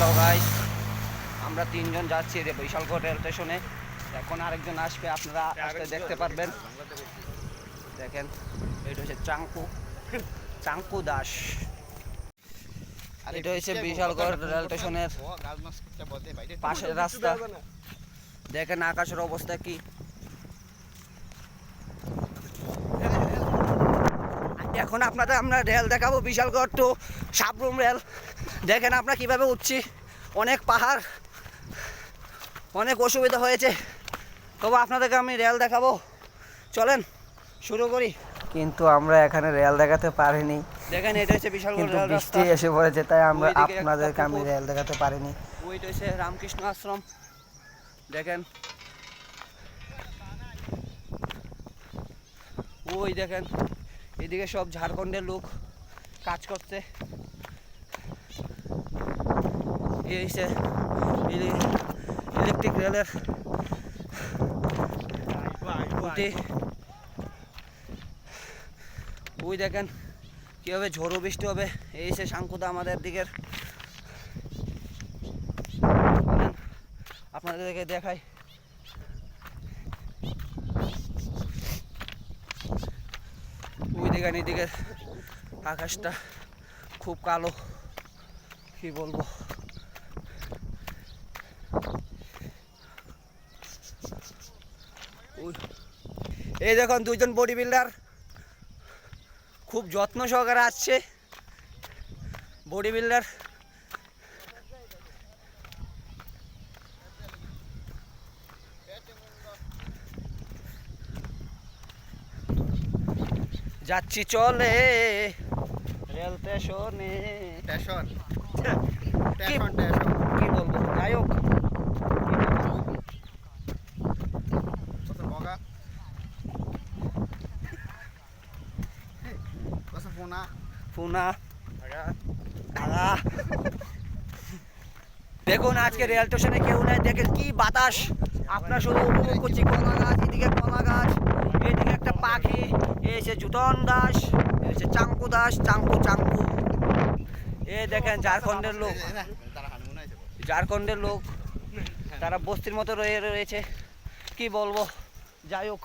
Hello guys, আমরা তিনজন যাচ্ছি বিশালগড় রেল স্টেশনে। এখন আরেকজন আসবে, আপনারা আসতে দেখতে পারবেন। দেখেন, এটা হচ্ছে চাঙ্কু দাস। এটা হচ্ছে বিশালগড় রেল স্টেশনের পাশের রাস্তা। দেখেন আকাশের অবস্থা কি। এখন আপনাদের আমরা রেল দেখাবো, বিশালগড় টু সাবরুম রেল। দেখেন আমরা কিভাবে উঠছি, অনেক পাহাড়, অনেক অসুবিধা হয়েছে, তবে আপনাদেরকে আমি রেল দেখাবো। চলেন শুরু করি। কিন্তু আমরা এখানে রেল দেখাতে পারিনি। দেখেন এটা হচ্ছে বিশালগড় রেল রাস্তা। বৃষ্টি এসে পড়েছে, তাই আমরা আপনাদেরকে আমি রেল দেখাতে পারিনি। ওইটা হচ্ছে রামকৃষ্ণ আশ্রম। দেখেন ওই দেখেন, এদিকে সব ঝাড়খণ্ডের লোক কাজ করছে। এই হচ্ছে ইলেকট্রিক রেলের খুঁটি। ওই দেখেন কীভাবে ঝড়ো বৃষ্টি হবে। এই সে সাংকুদা আমাদের দিকের, আপনাদেরকে দেখাই। ওই দেখেন এদিকের আকাশটা খুব কালো, কি বলবো। এই দেখুন দুইজন বডি বিল্ডার খুব যত্ন সহকারে আসছে। বডি বিল্ডার যাচ্ছি চলে রেল স্টেশনে। স্টেশন কি বলবো, যাই হোক। দেখুন আজকে রেল স্টেশনে কেউ নাই, দেখেন কি বাতাস। আপনার শুধু উপভোগ করছি কলা গাছ, এদিকে কলা গাছ, এদিকে একটা পাখি। এসে জুটন দাস, এসে চাঙ্কু দাস, চাঙ্কু। এ দেখেন ঝাড়খণ্ডের লোক, তারা বস্তির মতো রয়েছে, কি বলবো। যাই হোক।